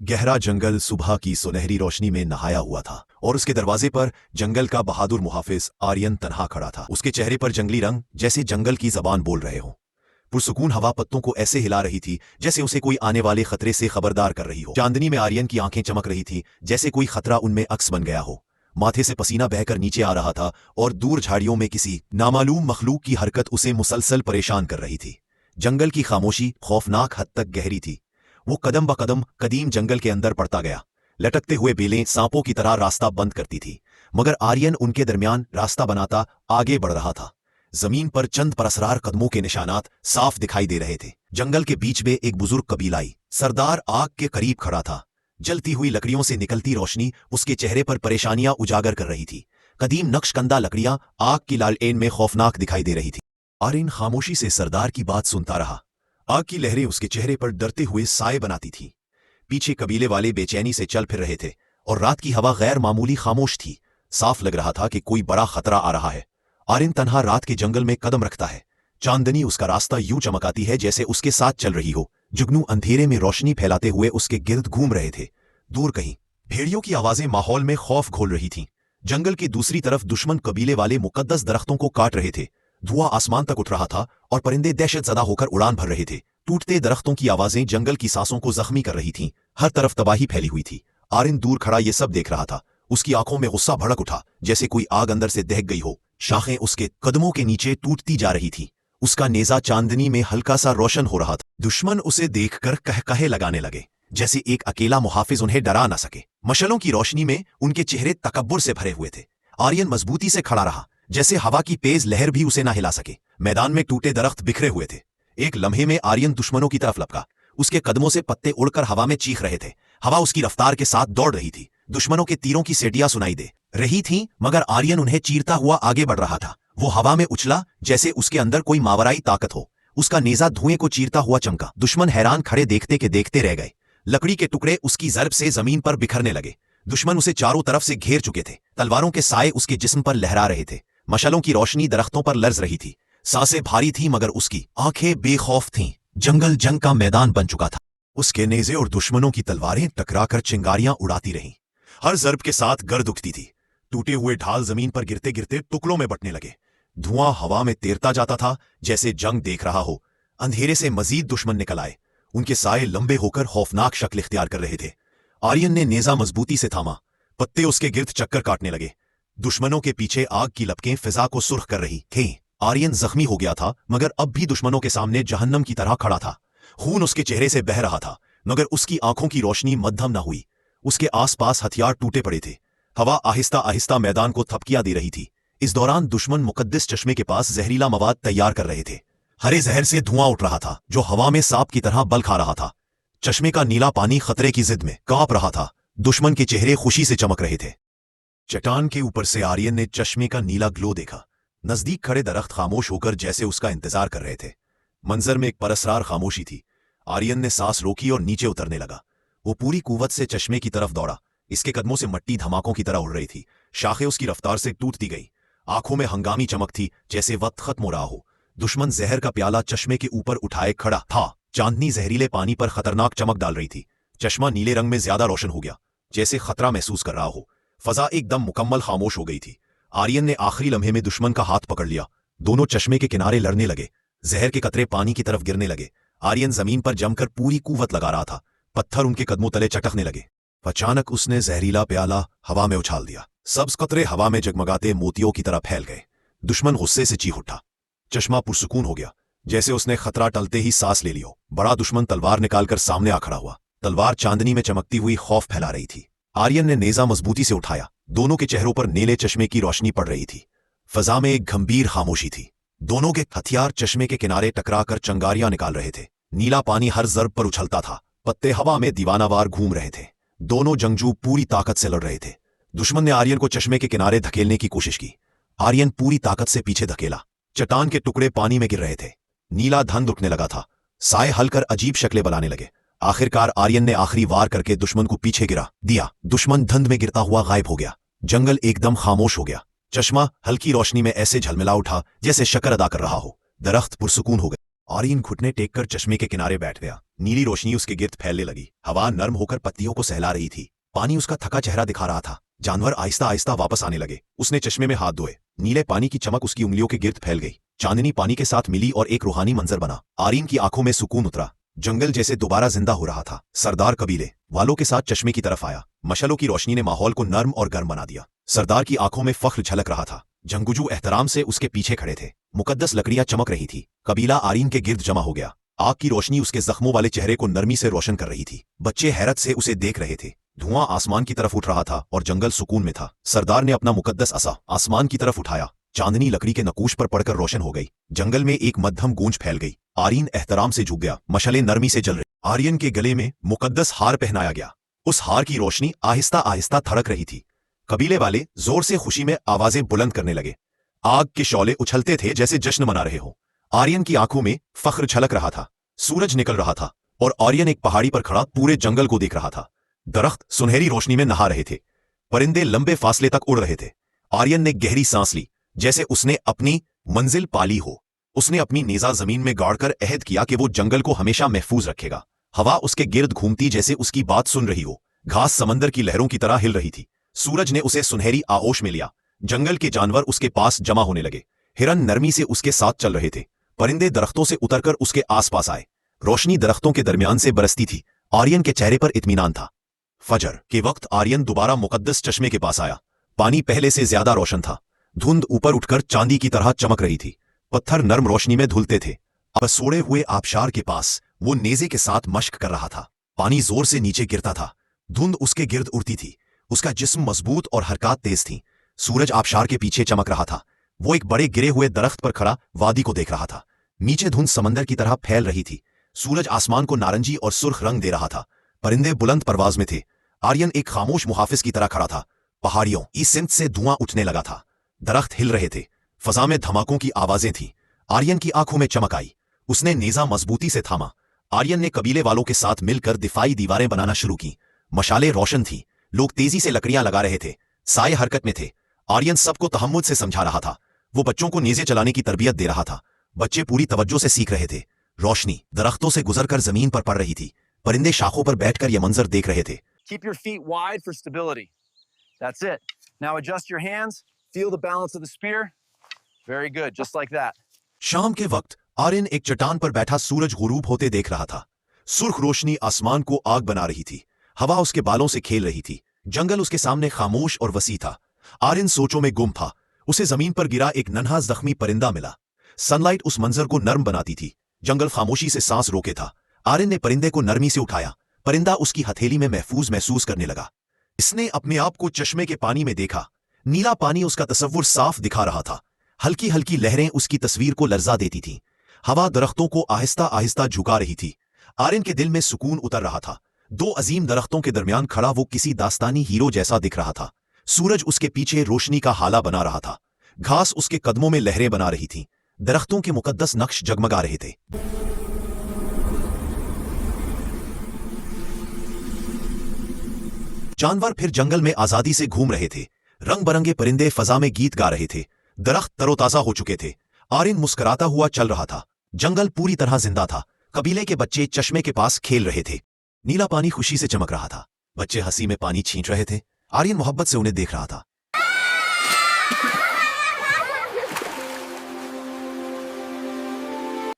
गहरा जंगल सुबह की सुनहरी रोशनी में नहाया हुआ था और उसके दरवाजे पर जंगल का बहादुर मुहाफिज आर्यन तन्हा खड़ा था। उसके चेहरे पर जंगली रंग जैसे जंगल की जबान बोल रहे हों। पुरसुकून हवा पत्तों को ऐसे हिला रही थी जैसे उसे कोई आने वाले खतरे से खबरदार कर रही हो। चांदनी में आर्यन की आंखें चमक रही थी जैसे कोई खतरा उनमें अक्स बन गया हो। माथे से पसीना बहकर नीचे आ रहा था और दूर झाड़ियों में किसी नामालूम मखलूक की हरकत उसे मुसलसल परेशान कर रही थी। जंगल की खामोशी खौफनाक हद तक गहरी थी। वो कदम ब कदम कदीम जंगल के अंदर पड़ता गया। लटकते हुए बेलें सांपों की तरह रास्ता बंद करती थी, मगर आर्यन उनके दरमियान रास्ता बनाता आगे बढ़ रहा था। जमीन पर चंद परअसरार कदमों के निशानात साफ दिखाई दे रहे थे। जंगल के बीच में एक बुजुर्ग कबीलाई सरदार आग के करीब खड़ा था। जलती हुई लकड़ियों से निकलती रोशनी उसके चेहरे पर परेशानियां उजागर कर रही थी। कदीम नक्शकंदा लकड़ियां आग की लालटेन में खौफनाक दिखाई दे रही थी। आर्यन खामोशी से सरदार की बात सुनता रहा। आग की लहरें उसके चेहरे पर डरते हुए साए बनाती थीं। पीछे कबीले वाले बेचैनी से चल फिर रहे थे और रात की हवा गैर मामूली खामोश थी। साफ लग रहा था कि कोई बड़ा खतरा आ रहा है। आर्यन तन्हा रात के जंगल में कदम रखता है। चांदनी उसका रास्ता यूं चमकाती है जैसे उसके साथ चल रही हो। जुगनू अंधेरे में रोशनी फैलाते हुए उसके गिर्द घूम रहे थे। दूर कहीं भेड़ियों की आवाजें माहौल में खौफ घोल रही थीं। जंगल की दूसरी तरफ दुश्मन कबीले वाले मुकद्दस दरख्तों को काट रहे थे। धुआं आसमान तक उठ रहा था और परिंदे दहशतजदा होकर उड़ान भर रहे थे। टूटते दरख्तों की आवाजें जंगल की सांसों को जख्मी कर रही थीं। हर तरफ तबाही फैली हुई थी। आर्यन दूर खड़ा ये सब देख रहा था। उसकी आंखों में गुस्सा भड़क उठा जैसे कोई आग अंदर से दहक गई हो। शाखें उसके कदमों के नीचे टूटती जा रही थी। उसका नेजा चांदनी में हल्का सा रोशन हो रहा था। दुश्मन उसे देखकर कहकहे लगाने लगे जैसे एक अकेला मुहाफिज उन्हें डरा न सके। मशलों की रोशनी में उनके चेहरे तकब्बुर से भरे हुए थे। आर्यन मजबूती से खड़ा रहा जैसे हवा की तेज लहर भी उसे ना हिला सके। मैदान में टूटे दरख्त बिखरे हुए थे। एक लम्हे में आर्यन दुश्मनों की तरफ लपका। उसके कदमों से पत्ते उड़कर हवा में चीख रहे थे। हवा उसकी रफ्तार के साथ दौड़ रही थी। दुश्मनों के तीरों की सेटियां सुनाई दे रही थीं, मगर आर्यन उन्हें चीरता हुआ आगे बढ़ रहा था। वो हवा में उछला जैसे उसके अंदर कोई मावराई ताकत हो। उसका नेजा धुएं को चीरता हुआ चमका। दुश्मन हैरान खड़े देखते के देखते रह गए। लकड़ी के टुकड़े उसकी जरब से जमीन पर बिखरने लगे। दुश्मन उसे चारों तरफ से घेर चुके थे। तलवारों के साए उसके जिस्म पर लहरा रहे थे। मशालों की रोशनी दरख्तों पर लर्ज रही थी। सांसें भारी थीं, मगर उसकी आंखें बेखौफ थीं। जंगल जंग का मैदान बन चुका था। उसके नेज़े और दुश्मनों की तलवारें टकराकर चिंगारियां उड़ाती रहीं। हर जर्ब के साथ गर्द उठती थी। टूटे हुए ढाल जमीन पर गिरते गिरते टुकड़ों में बंटने लगे। धुआं हवा में तैरता जाता था जैसे जंग देख रहा हो। अंधेरे से मजीद दुश्मन निकल आए। उनके साए लंबे होकर खौफनाक शक्ल इख्तियार कर रहे थे। आर्यन ने नेजा मजबूती से थामा। पत्ते उसके गिर्द चक्कर काटने लगे। दुश्मनों के पीछे आग की लपकें फिजा को सुर्ख कर रही थीं। आर्यन जख्मी हो गया था, मगर अब भी दुश्मनों के सामने जहन्नम की तरह खड़ा था। खून उसके चेहरे से बह रहा था, मगर उसकी आंखों की रोशनी मद्धम न हुई। उसके आसपास हथियार टूटे पड़े थे। हवा आहिस्ता आहिस्ता मैदान को थपकियां दे रही थी। इस दौरान दुश्मन मुकद्दस चश्मे के पास जहरीला मवाद तैयार कर रहे थे। हरे जहर से धुआं उठ रहा था जो हवा में सांप की तरह बल खा रहा था। चश्मे का नीला पानी खतरे की जिद में कांप रहा था। दुश्मन के चेहरे खुशी से चमक रहे थे। चट्टान के ऊपर से आर्यन ने चश्मे का नीला ग्लो देखा। नजदीक खड़े दरख्त खामोश होकर जैसे उसका इंतजार कर रहे थे। मंजर में एक परअसरार खामोशी थी। आर्यन ने सांस रोकी और नीचे उतरने लगा। वो पूरी कुव्वत से चश्मे की तरफ दौड़ा। इसके कदमों से मट्टी धमाकों की तरह उड़ रही थी। शाखें उसकी रफ्तार से टूटती गई। आंखों में हंगामी चमक थी जैसे वक्त खत्म हो रहा हो। दुश्मन जहर का प्याला चश्मे के ऊपर उठाए खड़ा था। चांदनी जहरीले पानी पर खतरनाक चमक डाल रही थी। चश्मा नीले रंग में ज्यादा रोशन हो गया, जैसे खतरा महसूस कर रहा हो। फजा एकदम मुकम्मल खामोश हो गई थी। आर्यन ने आखिरी लम्हे में दुश्मन का हाथ पकड़ लिया। दोनों चश्मे के किनारे लड़ने लगे। जहर के कतरे पानी की तरफ गिरने लगे। आर्यन जमीन पर जमकर पूरी कुव्वत लगा रहा था। पत्थर उनके कदमों तले चटकने लगे। अचानक उसने जहरीला प्याला हवा में उछाल दिया। सब्ज कतरे हवा में जगमगाते मोतियों की तरह फैल गए। दुश्मन गुस्से से चीख उठा। चश्मा पुरसुकून हो गया, जैसे उसने खतरा टलते ही सांस ले लियो। बड़ा दुश्मन तलवार निकालकर सामने आ खड़ा हुआ। तलवार चांदनी में चमकती हुई खौफ फैला रही थी। आर्यन ने नेजा मजबूती से उठाया। दोनों के चेहरों पर नीले चश्मे की रोशनी पड़ रही थी। फजा में एक गंभीर खामोशी थी। दोनों के हथियार चश्मे के किनारे टकराकर चंगारियां निकाल रहे थे। नीला पानी हर जर्ब पर उछलता था। पत्ते हवा में दीवानावार घूम रहे थे। दोनों जंगजू पूरी ताकत से लड़ रहे थे। दुश्मन ने आर्यन को चश्मे के किनारे धकेलने की कोशिश की। आर्यन पूरी ताकत से पीछे धकेला। चट्टान के टुकड़े पानी में गिर रहे थे। नीला धंध उठने लगा था। साए हलकर अजीब शक्लें बनाने लगे। आखिरकार आर्यन ने आखिरी वार करके दुश्मन को पीछे गिरा दिया। दुश्मन धंध में गिरता हुआ गायब हो गया। जंगल एकदम खामोश हो गया। चश्मा हल्की रोशनी में ऐसे झलमिला उठा जैसे शक्र अदा कर रहा हो। दरख्त पुरसुकून हो गए। आर्यन घुटने टेक कर चश्मे के किनारे बैठ गया। नीली रोशनी उसके गिर्द फैलने लगी। हवा नर्म होकर पत्तियों को सहला रही थी। पानी उसका थका चेहरा दिखा रहा था। जानवर आहिस्ता आहिस्ता वापस आने लगे। उसने चश्मे में हाथ धोए। नीले पानी की चमक उसकी उंगलियों के गिर्द फैल गई। चांदनी पानी के साथ मिली और एक रूहानी मंजर बना। आर्यन की आंखों में सुकून उतरा। जंगल जैसे दोबारा जिंदा हो रहा था। सरदार कबीले वालों के साथ चश्मे की तरफ आया। मशालों की रोशनी ने माहौल को नर्म और गर्म बना दिया। सरदार की आंखों में फख्र झलक रहा था। जंगजू एहतराम से उसके पीछे खड़े थे। मुकद्दस लकड़ियां चमक रही थी। कबीला आर्यन के गिर्द जमा हो गया। आग की रोशनी उसके जख्मों वाले चेहरे को नरमी से रोशन कर रही थी। बच्चे हैरत से उसे देख रहे थे। धुआं आसमान की तरफ उठ रहा था और जंगल सुकून में था। सरदार ने अपना मुकद्दस असा आसमान की तरफ उठाया। चांदनी लकड़ी के नकूश पर पड़कर रोशन हो गई। जंगल में एक मध्यम गूंज फैल गई। आर्यन एहतराम से झुक गया। मशालें नरमी से जल रही। आर्यन के गले में मुकद्दस हार पहनाया गया। उस हार की रोशनी आहिस्ता आहिस्ता थड़क रही थी। कबीले वाले जोर से खुशी में आवाजें बुलंद करने लगे। आग के शौले उछलते थे जैसे जश्न मना रहे हो। आर्यन की आंखों में फख्र झलक रहा था। सूरज निकल रहा था और आर्यन एक पहाड़ी पर खड़ा पूरे जंगल को देख रहा था। दरख्त सुनहरी रोशनी में नहा रहे थे। परिंदे लंबे फासले तक उड़ रहे थे। आर्यन ने गहरी सांस ली, जैसे उसने अपनी मंजिल पाली हो। उसने अपनी नेजा जमीन में गाड़कर अहद किया कि वो जंगल को हमेशा महफूज रखेगा। हवा उसके गिर्द घूमती जैसे उसकी बात सुन रही हो। घास समंदर की लहरों की तरह हिल रही थी। सूरज ने उसे सुनहरी आगोश में लिया। जंगल के जानवर उसके पास जमा होने लगे। हिरन नरमी से उसके साथ चल रहे थे। परिंदे दरख्तों से उतरकर उसके आसपास आए। रोशनी दरख्तों के दरमियान से बरसती थी। आर्यन के चेहरे पर इत्मीनान था। फजर के वक्त आर्यन दोबारा मुकद्दस चश्मे के पास आया। पानी पहले से ज्यादा रोशन था। धुंध ऊपर उठकर चांदी की तरह चमक रही थी। पत्थर नर्म रोशनी में धुलते थे। अब सोड़े हुए आबशार के पास वो नेजे के साथ मश्क कर रहा था। पानी जोर से नीचे गिरता था। धुंध उसके गिर्द उड़ती थी। उसका जिस्म मजबूत और हरकत तेज थी। सूरज आबशार के पीछे चमक रहा था। वो एक बड़े गिरे हुए दरख्त पर खड़ा वादी को देख रहा था। नीचे धुंध समंदर की तरह फैल रही थी। सूरज आसमान को नारंगी और सुर्ख रंग दे रहा था। परिंदे बुलंद परवाज में थे। आर्यन एक खामोश मुहाफिज की तरह खड़ा था। पहाड़ियों की सिमत से धुआं उठने लगा था। दरख्त हिल रहे थे। फजा में धमाकों की आवाजें थीं। आर्यन की आंखों में चमक आई। उसने नेजा मजबूती से थामा। आर्यन ने कबीले वालों के साथ मिलकर दिफाई दीवारें बनाना शुरू की। मशालें रोशन थीं। लोग तेजी से लकड़ियां लगा रहे थे। साए हरकत में थे। आर्यन सबको तहम्मुल से समझा रहा था। वो बच्चों को नेजे चलाने की तरबियत दे रहा था। बच्चे पूरी तवज्जो से सीख रहे थे। रोशनी दरख्तों से गुजरकर जमीन पर पड़ रही थी। परिंदे शाखों पर बैठकर यह मंजर देख रहे थे। Keep your feet wide for stability. That's it. Now adjust your hands. Feel the balance of the spear. Very good, just like that. शाम के वक्त आर्यन एक चट्टान पर बैठा सूरज गुरूब होते देख रहा था। सुर्ख रोशनी आसमान को आग बना रही थी। हवा उसके बालों से खेल रही थी। जंगल उसके सामने खामोश और वसी था। आर्यन सोचों में गुम था। उसे जमीन पर गिरा एक नन्हा जख्मी परिंदा मिला। सनलाइट उस मंजर को नर्म बनाती थी। जंगल खामोशी से सांस रोके था। आर्यन ने परिंदे को नरमी से उठाया। परिंदा उसकी हथेली में महफूज महसूस करने लगा। इसने अपने आप को चश्मे के पानी में देखा। नीला पानी उसका तस्वुर साफ दिखा रहा था। हल्की हल्की लहरें उसकी तस्वीर को लर्जा देती थीं। हवा दरख्तों को आहिस्ता आहिस्ता झुका रही थी। आर्यन के दिल में सुकून उतर रहा था। दो अजीम दरख्तों के दरमियान खड़ा वो किसी दास्तानी हीरो जैसा दिख रहा था। सूरज उसके पीछे रोशनी का हाला बना रहा था। घास उसके कदमों में लहरें बना रही थी। दरख्तों के मुकद्दस नक्श जगमगा रहे थे। जानवर फिर जंगल में आजादी से घूम रहे थे। रंग बरंगे परिंदे फजा में गीत गा रहे थे। दरख्त तरोताजा हो चुके थे। आर्यन मुस्कुराता हुआ चल रहा था। जंगल पूरी तरह जिंदा था। कबीले के बच्चे चश्मे के पास खेल रहे थे। नीला पानी खुशी से चमक रहा था। बच्चे हंसी में पानी छींट रहे थे। आर्यन मोहब्बत से उन्हें देख रहा था।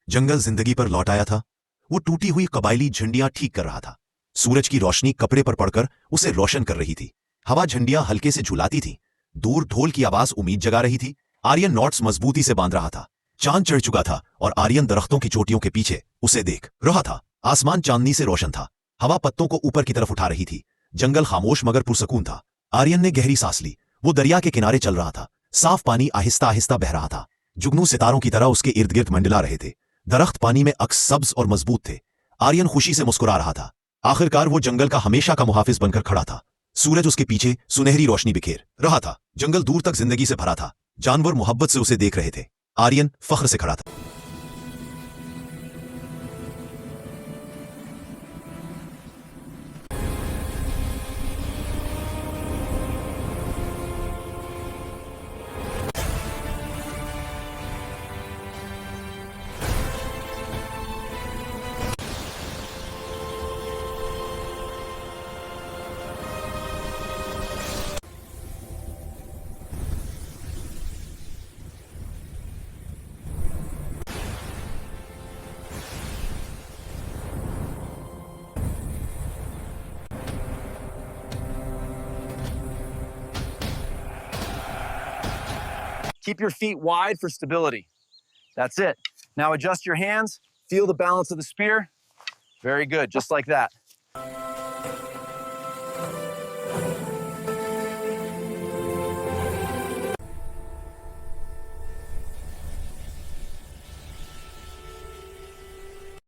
जंगल जिंदगी पर लौट आया था। वो टूटी हुई कबायली झंडियां ठीक कर रहा था। सूरज की रोशनी कपड़े पर पड़कर उसे रोशन कर रही थी। हवा झंडियां हल्के से झुलाती थी। दूर ढोल की आवाज उम्मीद जगा रही थी। आर्यन नॉट्स मजबूती से बांध रहा था। चांद चढ़ चुका था और आर्यन दरख्तों की चोटियों के पीछे उसे देख रहा था। आसमान चांदनी से रोशन था। हवा पत्तों को ऊपर की तरफ उठा रही थी। जंगल खामोश मगर पुरसकून था। आर्यन ने गहरी सांस ली। वो दरिया के किनारे चल रहा था। साफ पानी आहिस्ता आहिस्ता बह रहा था। जुगनू सितारों की तरह उसके इर्द गिर्द मंडला रहे थे। दरख्त पानी में अक्स सब्ज और मजबूत थे। आर्यन खुशी से मुस्कुरा रहा था। आखिरकार वो जंगल का हमेशा का मुहाफिज बनकर खड़ा था। सूरज उसके पीछे सुनहरी रोशनी बिखेर रहा था। जंगल दूर तक जिंदगी से भरा था। जानवर मोहब्बत से उसे देख रहे थे। आर्यन फख्र से खड़ा था। Keep your feet wide for stability. That's it. Now adjust your hands. Feel the balance of the spear. Very good, just like that.